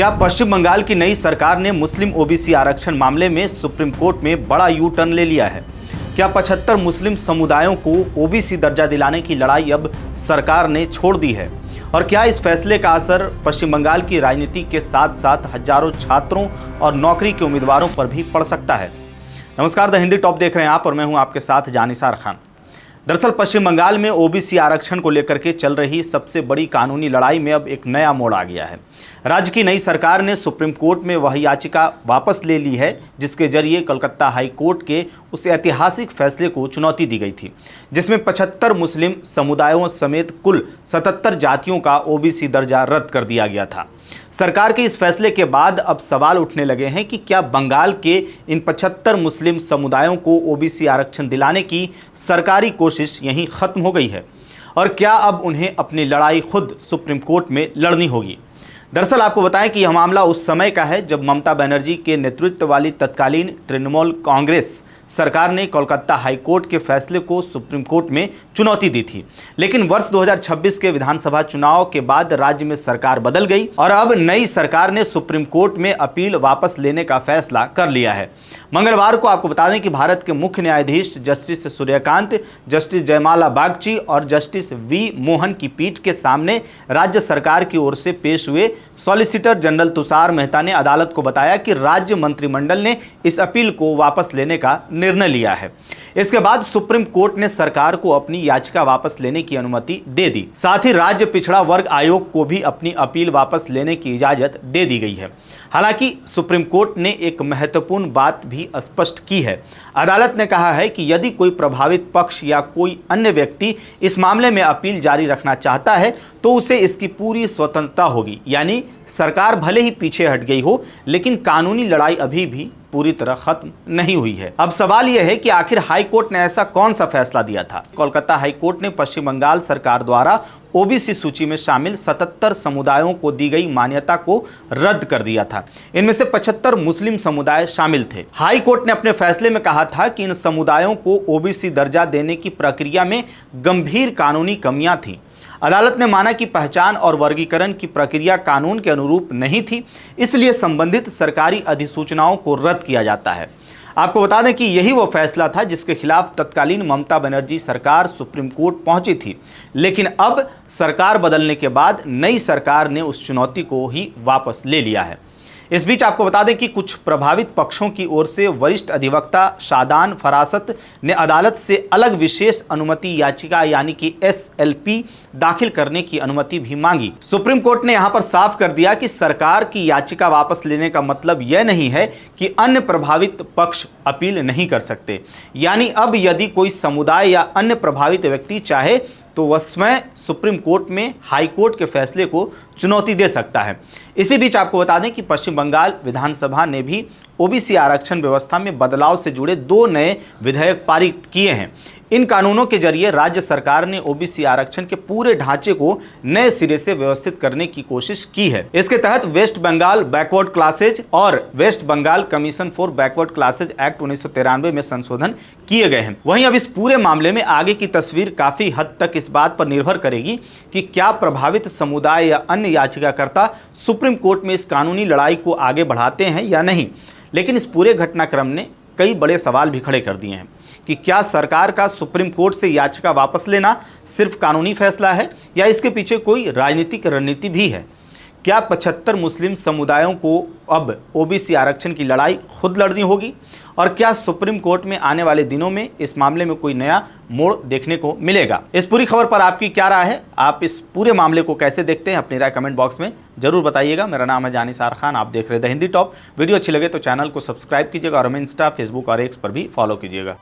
क्या पश्चिम बंगाल की नई सरकार ने मुस्लिम ओबीसी आरक्षण मामले में सुप्रीम कोर्ट में बड़ा यू टर्न ले लिया है? क्या 75 मुस्लिम समुदायों को ओबीसी दर्जा दिलाने की लड़ाई अब सरकार ने छोड़ दी है? और क्या इस फैसले का असर पश्चिम बंगाल की राजनीति के साथ साथ हजारों छात्रों और नौकरी के उम्मीदवारों पर भी पड़ सकता है? नमस्कार, द हिंदी टॉप देख रहे हैं आप और मैं हूं आपके साथ जानिसार खान। दरअसल पश्चिम बंगाल में ओबीसी आरक्षण को लेकर के चल रही सबसे बड़ी कानूनी लड़ाई में अब एक नया मोड़ आ गया है। राज्य की नई सरकार ने सुप्रीम कोर्ट में वह याचिका वापस ले ली है जिसके जरिए कलकत्ता हाई कोर्ट के उस ऐतिहासिक फैसले को चुनौती दी गई थी, जिसमें 75 मुस्लिम समुदायों समेत कुल 77 जातियों का ओबीसी दर्जा रद्द कर दिया गया था। सरकार के इस फैसले के बाद अब सवाल उठने लगे हैं कि क्या बंगाल के इन 75 मुस्लिम समुदायों को ओबीसी आरक्षण दिलाने की सरकारी कोशिश यहीं खत्म हो गई है और क्या अब उन्हें अपनी लड़ाई खुद सुप्रीम कोर्ट में लड़नी होगी? दरअसल आपको बताएं कि यह मामला उस समय का है जब ममता बनर्जी के नेतृत्व वाली तत्कालीन तृणमूल कांग्रेस सरकार ने कोलकाता हाई कोर्ट के फैसले को सुप्रीम कोर्ट में चुनौती दी थी। लेकिन वर्ष 2026 के विधानसभा चुनाव के बाद राज्य में सरकार बदल गई और अब नई सरकार ने सुप्रीम कोर्ट में अपील वापस लेने का फैसला कर लिया है। मंगलवार को आपको बता दें कि भारत के मुख्य न्यायाधीश जस्टिस सूर्यकांत, जस्टिस जयमाला बागची और जस्टिस वी मोहन की पीठ के सामने राज्य सरकार की ओर से पेश हुए सॉलिसिटर जनरल तुषार मेहता ने अदालत को बताया कि राज्य मंत्रिमंडल ने इस अपील को वापस लेने का निर्णय लिया है। इसके बाद सुप्रीम कोर्ट ने सरकार को अपनी याचिका वापस लेने की अनुमति दे दी। साथ ही राज्य पिछड़ा वर्ग आयोग को भी अपनी अपील वापस लेने की इजाजत दे दी गई है। हालांकि सुप्रीम कोर्ट ने एक महत्वपूर्ण बात भी स्पष्ट की है। अदालत ने कहा है कि यदि कोई प्रभावित पक्ष या कोई अन्य व्यक्ति इस मामले में अपील जारी रखना चाहता है तो उसे इसकी पूरी स्वतंत्रता होगी। यानी सरकार भले ही पीछे हट गई हो लेकिन कानूनी लड़ाई अभी भी पूरी तरह खत्म नहीं हुई है। अब सवाल यह है कि आखिर हाई कोर्ट ने ऐसा कौन सा फैसला दिया था? कोलकाता हाई कोर्ट ने पश्चिम बंगाल सरकार द्वारा ओबीसी सूची में शामिल 77 समुदायों को दी गई मान्यता को रद्द कर दिया था। इनमें से 75 मुस्लिम समुदाय शामिल थे। हाई कोर्ट ने अपने फैसले में कहा था कि इन समुदायों को ओबीसी दर्जा देने की प्रक्रिया में गंभीर कानूनी कमियां थीं। अदालत ने माना कि पहचान और वर्गीकरण की प्रक्रिया कानून के अनुरूप नहीं थी, इसलिए संबंधित सरकारी अधिसूचनाओं को रद्द किया जाता है। आपको बता दें कि यही वो फैसला था जिसके खिलाफ तत्कालीन ममता बनर्जी सरकार सुप्रीम कोर्ट पहुंची थी। लेकिन अब सरकार बदलने के बाद नई सरकार ने उस चुनौती को ही वापस ले लिया है। इस बीच आपको बता दें कि कुछ प्रभावित पक्षों की ओर से वरिष्ठ अधिवक्ता शादान फरासत ने अदालत से अलग विशेष अनुमति याचिका यानी कि SLP दाखिल करने की अनुमति भी मांगी। सुप्रीम कोर्ट ने यहां पर साफ कर दिया कि सरकार की याचिका वापस लेने का मतलब यह नहीं है कि अन्य प्रभावित पक्ष अपील नहीं कर सकते। यानी अब यदि कोई समुदाय या अन्य प्रभावित व्यक्ति चाहे तो वह स्वयं सुप्रीम कोर्ट में हाई कोर्ट के फैसले को चुनौती दे सकता है। इसी बीच आपको बता दें कि पश्चिम बंगाल विधानसभा ने भी ओबीसी आरक्षण व्यवस्था में बदलाव से जुड़े 2 नए विधेयक पारित किए हैं। इन कानूनों के जरिए राज्य सरकार ने ओबीसी आरक्षण के पूरे ढांचे को नए सिरे से व्यवस्थित करने की कोशिश की है। इसके तहत वेस्ट बंगाल बैकवर्ड क्लासेज और West Bengal commission for backward classes act 1993 में संशोधन किए गए हैं। वहीं अब इस पूरे मामले में आगे की तस्वीर काफी हद तक इस बात पर निर्भर करेगी कि क्या प्रभावित समुदाय या अन्य याचिकाकर्ता सुप्रीम कोर्ट में इस कानूनी लड़ाई को आगे बढ़ाते हैं या नहीं। लेकिन इस पूरे घटनाक्रम ने कई बड़े सवाल भी खड़े कर दिए हैं कि क्या सरकार का सुप्रीम कोर्ट से याचिका वापस लेना सिर्फ कानूनी फैसला है या इसके पीछे कोई राजनीतिक रणनीति भी है? क्या 75 मुस्लिम समुदायों को अब ओबीसी आरक्षण की लड़ाई खुद लड़नी होगी? और क्या सुप्रीम कोर्ट में आने वाले दिनों में इस मामले में कोई नया मोड़ देखने को मिलेगा? इस पूरी खबर पर आपकी क्या राय है? आप इस पूरे मामले को कैसे देखते हैं? अपनी राय कमेंट बॉक्स में जरूर बताइएगा। मेरा नाम है जानिसार खान, आप देख रहे हैं द हिंदी टॉप। वीडियो अच्छी लगे तो चैनल को सब्सक्राइब कीजिएगा और हमें इंस्टा, फेसबुक और एक्स पर भी फॉलो कीजिएगा।